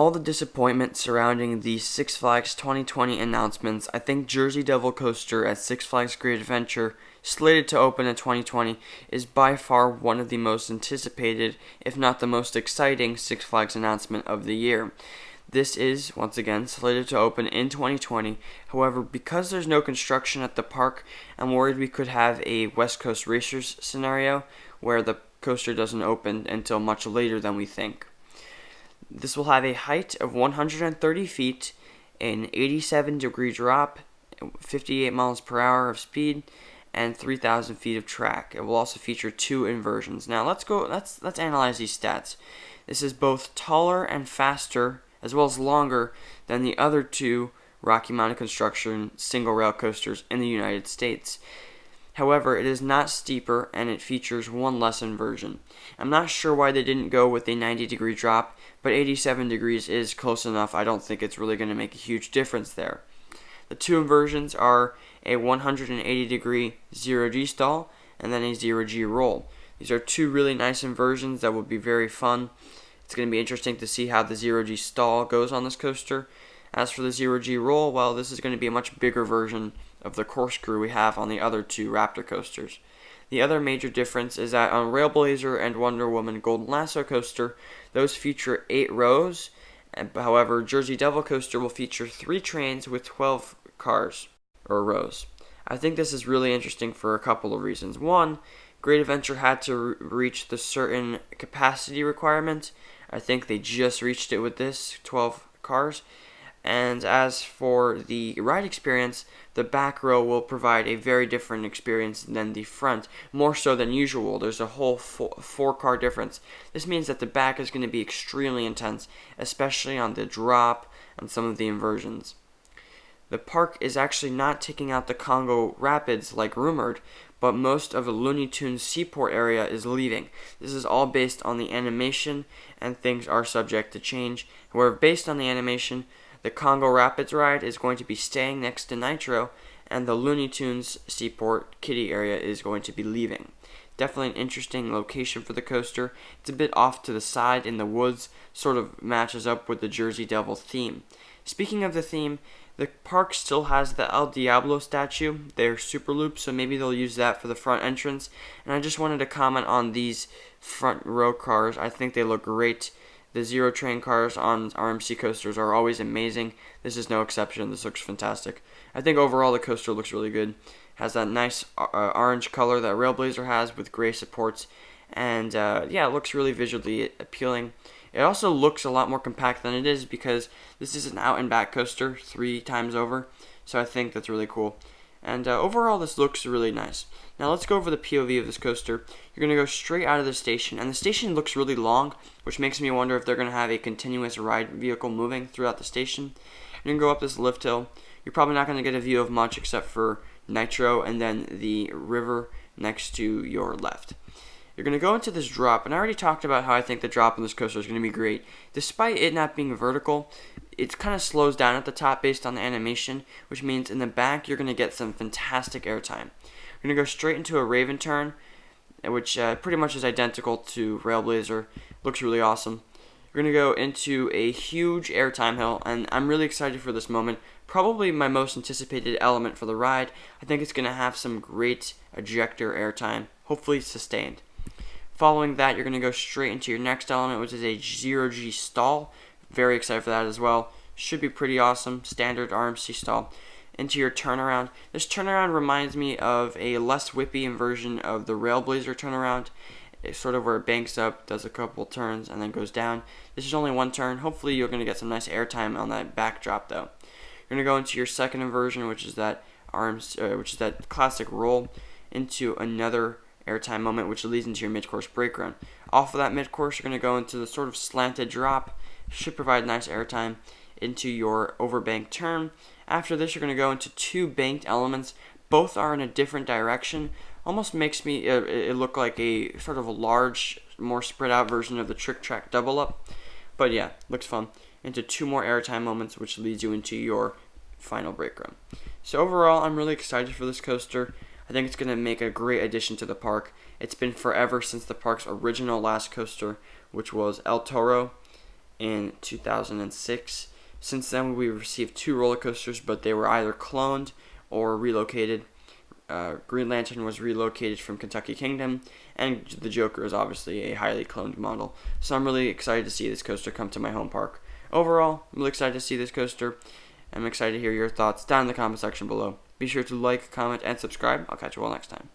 all the disappointment surrounding the Six Flags 2020 announcements, I think Jersey Devil Coaster at Six Flags Great Adventure, slated to open in 2020, is by far one of the most anticipated, if not the most exciting, Six Flags announcement of the year. This is, once again, slated to open in 2020. However, because there's no construction at the park, I'm worried we could have a West Coast Racers scenario where the coaster doesn't open until much later than we think. This will have a height of 130 feet, an 87-degree drop, 58 miles per hour of speed, and 3,000 feet of track. It will also feature 2 inversions. Now let's analyze these stats. This is both taller and faster, as well as longer than the other 2 Rocky Mountain construction single rail coasters in the United States. However, it is not steeper and it features 1 less inversion. I'm not sure why they didn't go with a 90-degree drop, but 87 degrees is close enough. I don't think it's really going to make a huge difference there. The 2 inversions are a 180-degree 0G stall and then a 0G roll. These are 2 really nice inversions that will be very fun. It's going to be interesting to see how the 0G stall goes on this coaster. As for the 0G roll, well, this is going to be a much bigger version of the corkscrew we have on the other 2 Raptor coasters. The other major difference is that on Railblazer and Wonder Woman Golden Lasso coaster, those feature 8 rows. However, Jersey Devil Coaster will feature 3 trains with 12 cars, or rows. I think this is really interesting for a couple of reasons. One, Great Adventure had to reach the certain capacity requirement. I think they just reached it with this, 12 cars. And as for the ride experience, the back row will provide a very different experience than the front, more so than usual. There's a whole 4-car difference. This means that the back is going to be extremely intense, especially on the drop and some of the inversions. The park is actually not taking out the Congo Rapids like rumored, but most of the Looney Tunes Seaport area is leaving. This is all based on the animation, and things are subject to change. However, based on the animation, the Congo Rapids ride is going to be staying next to Nitro, and the Looney Tunes Seaport Kiddie area is going to be leaving. Definitely an interesting location for the coaster. It's a bit off to the side in the woods, sort of matches up with the Jersey Devil theme. Speaking of the theme, the park still has the El Diablo statue. They're super loops, so maybe they'll use that for the front entrance. And I just wanted to comment on these front row cars. I think they look great. The Zero Train cars on RMC coasters are always amazing. This is no exception. This looks fantastic. I think overall the coaster looks really good. Has that nice orange color that Railblazer has with gray supports. And yeah, it looks really visually appealing. It also looks a lot more compact than it is because this is an out and back coaster 3 times over. So I think that's really cool. And overall, this looks really nice. Now let's go over the POV of this coaster. You're going to go straight out of the station, and the station looks really long, which makes me wonder if they're going to have a continuous ride vehicle moving throughout the station. You're going to go up this lift hill. You're probably not going to get a view of much except for Nitro and then the river next to your left. You're going to go into this drop, and I already talked about how I think the drop on this coaster is going to be great. Despite it not being vertical, it kind of slows down at the top based on the animation, which means in the back you're going to get some fantastic airtime. You're going to go straight into a Raven turn, which pretty much is identical to Railblazer. Looks really awesome. You're going to go into a huge airtime hill, and I'm really excited for this moment. Probably my most anticipated element for the ride. I think it's going to have some great ejector airtime, hopefully sustained. Following that, you're going to go straight into your next element, which is a 0G stall. Very excited for that as well. Should be pretty awesome. Standard RMC stall. Into your turnaround. This turnaround reminds me of a less whippy version of the Railblazer turnaround. It's sort of where it banks up, does a couple turns, and then goes down. This is only 1 turn. Hopefully you're going to get some nice airtime on that backdrop though. You're going to go into your second inversion, which is that classic roll, into another airtime moment, which leads into your mid-course brake run. Off of that mid-course, you're going to go into the sort of slanted drop. Should provide nice airtime into your overbanked turn. After this, you're going to go into 2 banked elements. Both are in a different direction. Almost makes me it look like a sort of a large, more spread out version of the Trick Track double up. But yeah, looks fun. Into 2 more airtime moments, which leads you into your final brake run. So overall, I'm really excited for this coaster. I think it's going to make a great addition to the park. It's been forever since the park's original last coaster, which was El Toro. in 2006. Since then, we received 2 roller coasters, but they were either cloned or relocated. Green Lantern was relocated from Kentucky Kingdom, and the Joker is obviously a highly cloned model. So I'm really excited to see this coaster come to my home park. Overall, I'm really excited to see this coaster. I'm excited to hear your thoughts down in the comment section below. Be sure to like, comment, and subscribe. I'll catch you all next time.